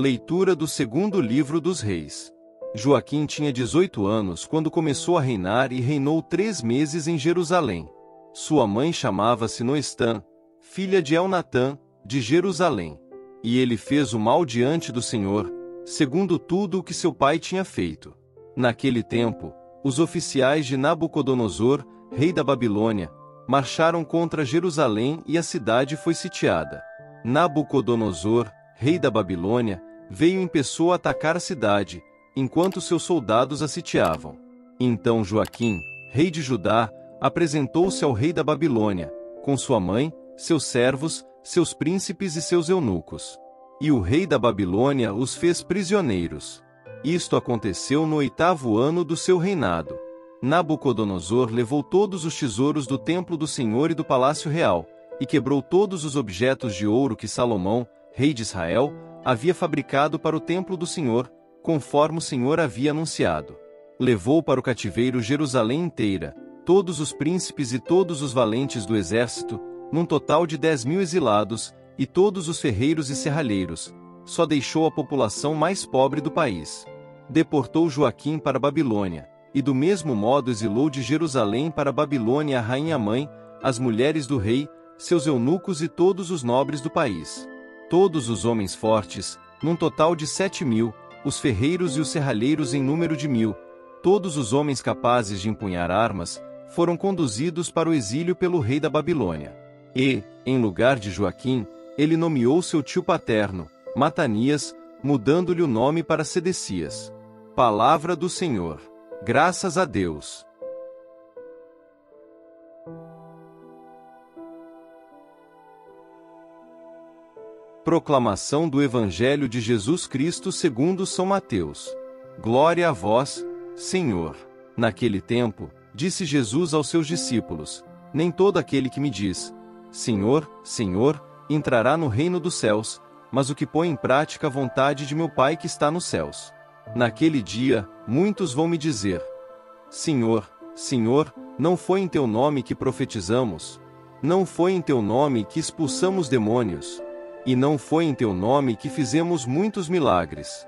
Leitura do segundo livro dos Reis. Joaquim tinha 18 anos quando começou a reinar e reinou 3 meses em Jerusalém. Sua mãe chamava-se Noestã, filha de Elnatã, de Jerusalém. E ele fez o mal diante do Senhor, segundo tudo o que seu pai tinha feito. Naquele tempo, os oficiais de Nabucodonosor, rei da Babilônia, marcharam contra Jerusalém e a cidade foi sitiada. Nabucodonosor, rei da Babilônia, veio em pessoa atacar a cidade, enquanto seus soldados a sitiavam. Então Joaquim, rei de Judá, apresentou-se ao rei da Babilônia, com sua mãe, seus servos, seus príncipes e seus eunucos. E o rei da Babilônia os fez prisioneiros. Isto aconteceu no 8º ano do seu reinado. Nabucodonosor levou todos os tesouros do templo do Senhor e do palácio real, e quebrou todos os objetos de ouro que Salomão, rei de Israel, havia fabricado para o templo do Senhor, conforme o Senhor havia anunciado. Levou para o cativeiro Jerusalém inteira, todos os príncipes e todos os valentes do exército, num total de 10.000 exilados, e todos os ferreiros e serralheiros. Só deixou a população mais pobre do país. Deportou Joaquim para a Babilônia, e do mesmo modo exilou de Jerusalém para a Babilônia a rainha-mãe, as mulheres do rei, seus eunucos e todos os nobres do país. Todos os homens fortes, num total de 7.000, os ferreiros e os serralheiros em número de 1.000, todos os homens capazes de empunhar armas, foram conduzidos para o exílio pelo rei da Babilônia. E, em lugar de Joaquim, ele nomeou seu tio paterno, Matanias, mudando-lhe o nome para Sedecias. Palavra do Senhor. Graças a Deus. Proclamação do Evangelho de Jesus Cristo segundo São Mateus. Glória a vós, Senhor. Naquele tempo, disse Jesus aos seus discípulos: Nem todo aquele que me diz, Senhor, Senhor, entrará no reino dos céus, mas o que põe em prática a vontade de meu Pai que está nos céus. Naquele dia, muitos vão me dizer: Senhor, Senhor, não foi em teu nome que profetizamos? Não foi em teu nome que expulsamos demônios? E não foi em teu nome que fizemos muitos milagres?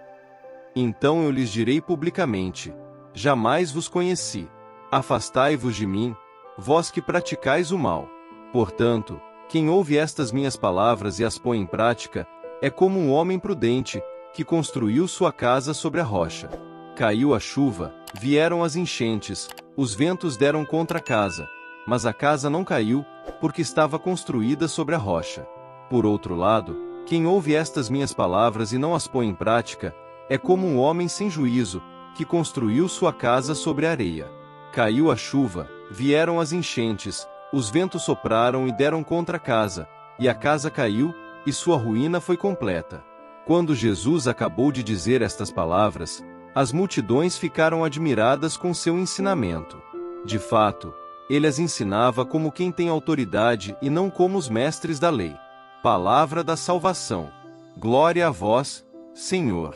Então eu lhes direi publicamente: Jamais vos conheci. Afastai-vos de mim, vós que praticais o mal. Portanto, quem ouve estas minhas palavras e as põe em prática, é como um homem prudente, que construiu sua casa sobre a rocha. Caiu a chuva, vieram as enchentes, os ventos deram contra a casa, mas a casa não caiu, porque estava construída sobre a rocha. Por outro lado, quem ouve estas minhas palavras e não as põe em prática, é como um homem sem juízo, que construiu sua casa sobre a areia. Caiu a chuva, vieram as enchentes, os ventos sopraram e deram contra a casa, e a casa caiu, e sua ruína foi completa. Quando Jesus acabou de dizer estas palavras, as multidões ficaram admiradas com seu ensinamento. De fato, ele as ensinava como quem tem autoridade e não como os mestres da lei. Palavra da salvação. Glória a vós, Senhor.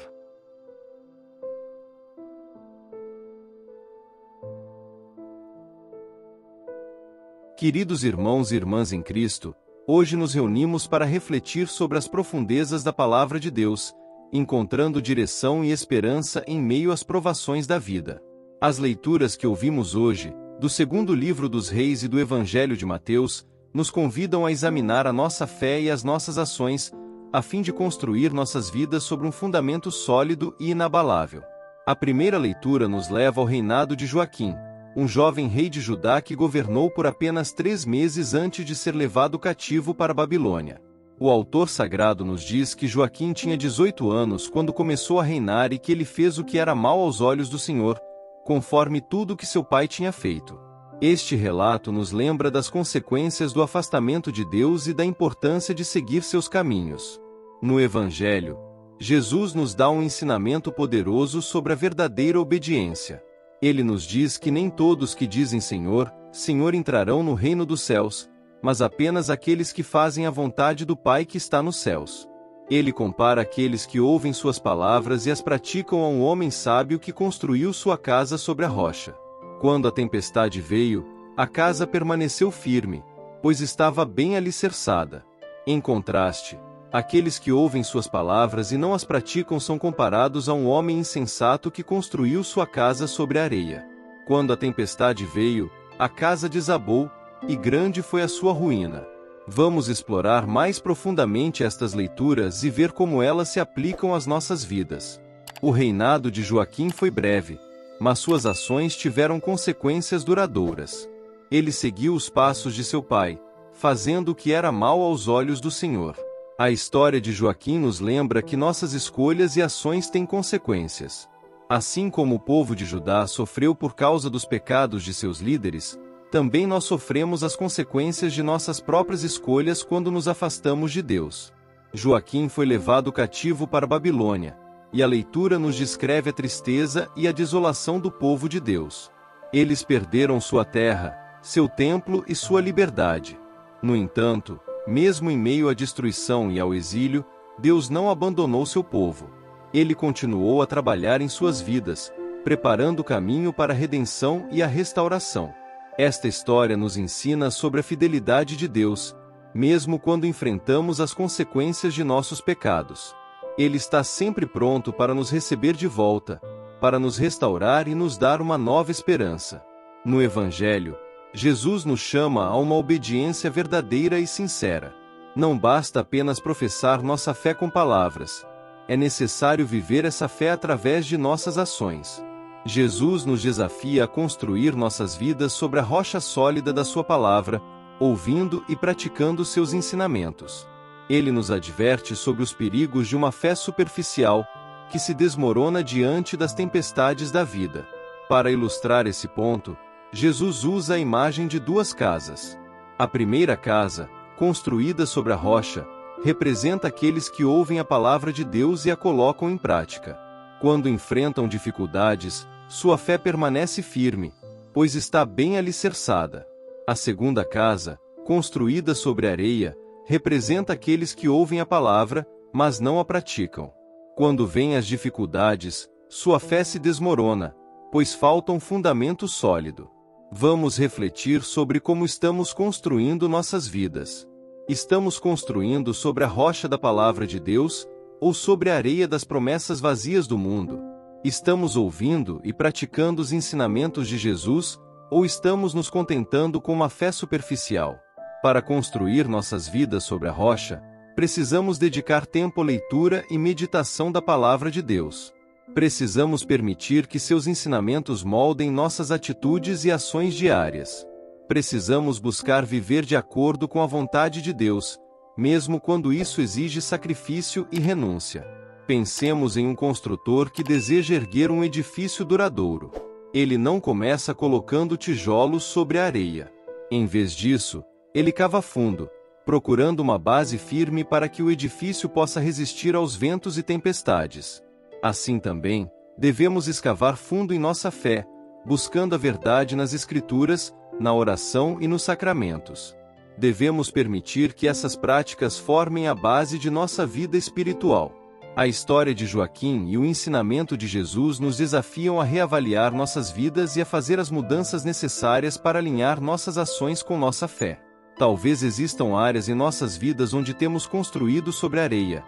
Queridos irmãos e irmãs em Cristo, hoje nos reunimos para refletir sobre as profundezas da Palavra de Deus, encontrando direção e esperança em meio às provações da vida. As leituras que ouvimos hoje, do segundo livro dos Reis e do Evangelho de Mateus, nos convidam a examinar a nossa fé e as nossas ações, a fim de construir nossas vidas sobre um fundamento sólido e inabalável. A primeira leitura nos leva ao reinado de Joaquim, um jovem rei de Judá que governou por apenas 3 meses antes de ser levado cativo para a Babilônia. O autor sagrado nos diz que Joaquim tinha 18 anos quando começou a reinar e que ele fez o que era mal aos olhos do Senhor, conforme tudo o que seu pai tinha feito. Este relato nos lembra das consequências do afastamento de Deus e da importância de seguir seus caminhos. No Evangelho, Jesus nos dá um ensinamento poderoso sobre a verdadeira obediência. Ele nos diz que nem todos que dizem Senhor, Senhor entrarão no reino dos céus, mas apenas aqueles que fazem a vontade do Pai que está nos céus. Ele compara aqueles que ouvem suas palavras e as praticam a um homem sábio que construiu sua casa sobre a rocha. Quando a tempestade veio, a casa permaneceu firme, pois estava bem alicerçada. Em contraste, Aqueles que ouvem suas palavras e não as praticam são comparados a um homem insensato que construiu sua casa sobre a areia. Quando a tempestade veio, a casa desabou, e grande foi a sua ruína. Vamos explorar mais profundamente estas leituras e ver como elas se aplicam às nossas vidas. O reinado de Joaquim foi breve, mas suas ações tiveram consequências duradouras. Ele seguiu os passos de seu pai, fazendo o que era mal aos olhos do Senhor. A história de Joaquim nos lembra que nossas escolhas e ações têm consequências. Assim como o povo de Judá sofreu por causa dos pecados de seus líderes, também nós sofremos as consequências de nossas próprias escolhas quando nos afastamos de Deus. Joaquim foi levado cativo para Babilônia, e a leitura nos descreve a tristeza e a desolação do povo de Deus. Eles perderam sua terra, seu templo e sua liberdade. No entanto, mesmo em meio à destruição e ao exílio, Deus não abandonou seu povo. Ele continuou a trabalhar em suas vidas, preparando o caminho para a redenção e a restauração. Esta história nos ensina sobre a fidelidade de Deus, mesmo quando enfrentamos as consequências de nossos pecados. Ele está sempre pronto para nos receber de volta, para nos restaurar e nos dar uma nova esperança. No Evangelho, Jesus nos chama a uma obediência verdadeira e sincera. Não basta apenas professar nossa fé com palavras. É necessário viver essa fé através de nossas ações. Jesus nos desafia a construir nossas vidas sobre a rocha sólida da sua palavra, ouvindo e praticando seus ensinamentos. Ele nos adverte sobre os perigos de uma fé superficial, que se desmorona diante das tempestades da vida. Para ilustrar esse ponto, Jesus usa a imagem de duas casas. A primeira casa, construída sobre a rocha, representa aqueles que ouvem a palavra de Deus e a colocam em prática. Quando enfrentam dificuldades, sua fé permanece firme, pois está bem alicerçada. A segunda casa, construída sobre areia, representa aqueles que ouvem a palavra, mas não a praticam. Quando vêm as dificuldades, sua fé se desmorona, pois falta um fundamento sólido. Vamos refletir sobre como estamos construindo nossas vidas. Estamos construindo sobre a rocha da palavra de Deus, ou sobre a areia das promessas vazias do mundo? Estamos ouvindo e praticando os ensinamentos de Jesus, ou estamos nos contentando com uma fé superficial? Para construir nossas vidas sobre a rocha, precisamos dedicar tempo à leitura e meditação da palavra de Deus. Precisamos permitir que seus ensinamentos moldem nossas atitudes e ações diárias. Precisamos buscar viver de acordo com a vontade de Deus, mesmo quando isso exige sacrifício e renúncia. Pensemos em um construtor que deseja erguer um edifício duradouro. Ele não começa colocando tijolos sobre a areia. Em vez disso, ele cava fundo, procurando uma base firme para que o edifício possa resistir aos ventos e tempestades. Assim também, devemos escavar fundo em nossa fé, buscando a verdade nas Escrituras, na oração e nos sacramentos. Devemos permitir que essas práticas formem a base de nossa vida espiritual. A história de Joaquim e o ensinamento de Jesus nos desafiam a reavaliar nossas vidas e a fazer as mudanças necessárias para alinhar nossas ações com nossa fé. Talvez existam áreas em nossas vidas onde temos construído sobre areia,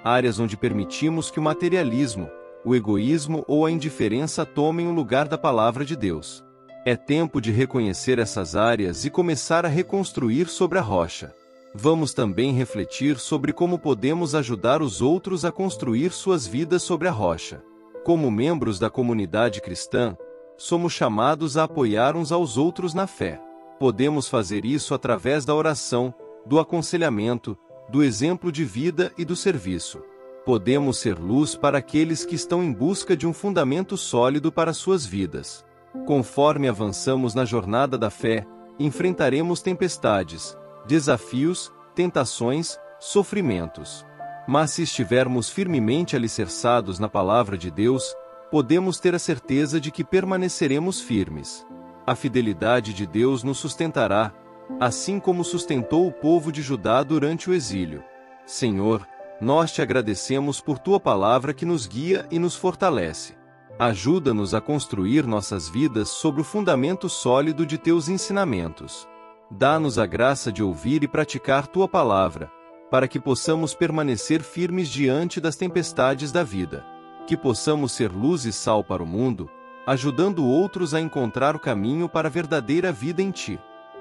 áreas onde permitimos que o materialismo, o egoísmo ou a indiferença tomem o lugar da palavra de Deus. É tempo de reconhecer essas áreas e começar a reconstruir sobre a rocha. Vamos também refletir sobre como podemos ajudar os outros a construir suas vidas sobre a rocha. Como membros da comunidade cristã, somos chamados a apoiar uns aos outros na fé. Podemos fazer isso através da oração, do aconselhamento, do exemplo de vida e do serviço. Podemos ser luz para aqueles que estão em busca de um fundamento sólido para suas vidas. Conforme avançamos na jornada da fé, enfrentaremos tempestades, desafios, tentações, sofrimentos. Mas se estivermos firmemente alicerçados na palavra de Deus, podemos ter a certeza de que permaneceremos firmes. A fidelidade de Deus nos sustentará, assim como sustentou o povo de Judá durante o exílio. Senhor, nós te agradecemos por tua palavra que nos guia e nos fortalece. Ajuda-nos a construir nossas vidas sobre o fundamento sólido de teus ensinamentos. Dá-nos a graça de ouvir e praticar tua palavra, para que possamos permanecer firmes diante das tempestades da vida. Que possamos ser luz e sal para o mundo, ajudando outros a encontrar o caminho para a verdadeira vida em Ti.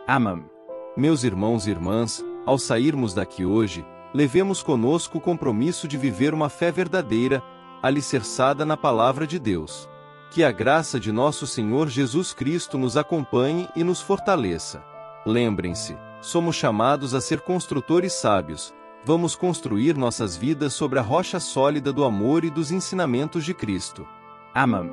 Amém. Meus irmãos e irmãs, ao sairmos daqui hoje, levemos conosco o compromisso de viver uma fé verdadeira, alicerçada na Palavra de Deus. Que a graça de nosso Senhor Jesus Cristo nos acompanhe e nos fortaleça. Lembrem-se, somos chamados a ser construtores sábios. Vamos construir nossas vidas sobre a rocha sólida do amor e dos ensinamentos de Cristo. Amém.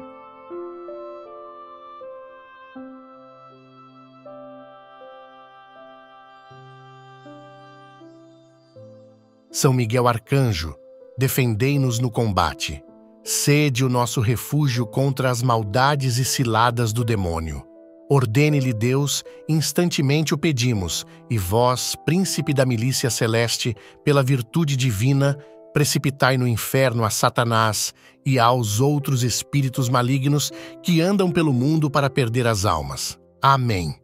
São Miguel Arcanjo, defendei-nos no combate. Sede o nosso refúgio contra as maldades e ciladas do demônio. Ordene-lhe Deus, instantemente o pedimos, e vós, príncipe da milícia celeste, pela virtude divina, precipitai no inferno a Satanás e aos outros espíritos malignos que andam pelo mundo para perder as almas. Amém.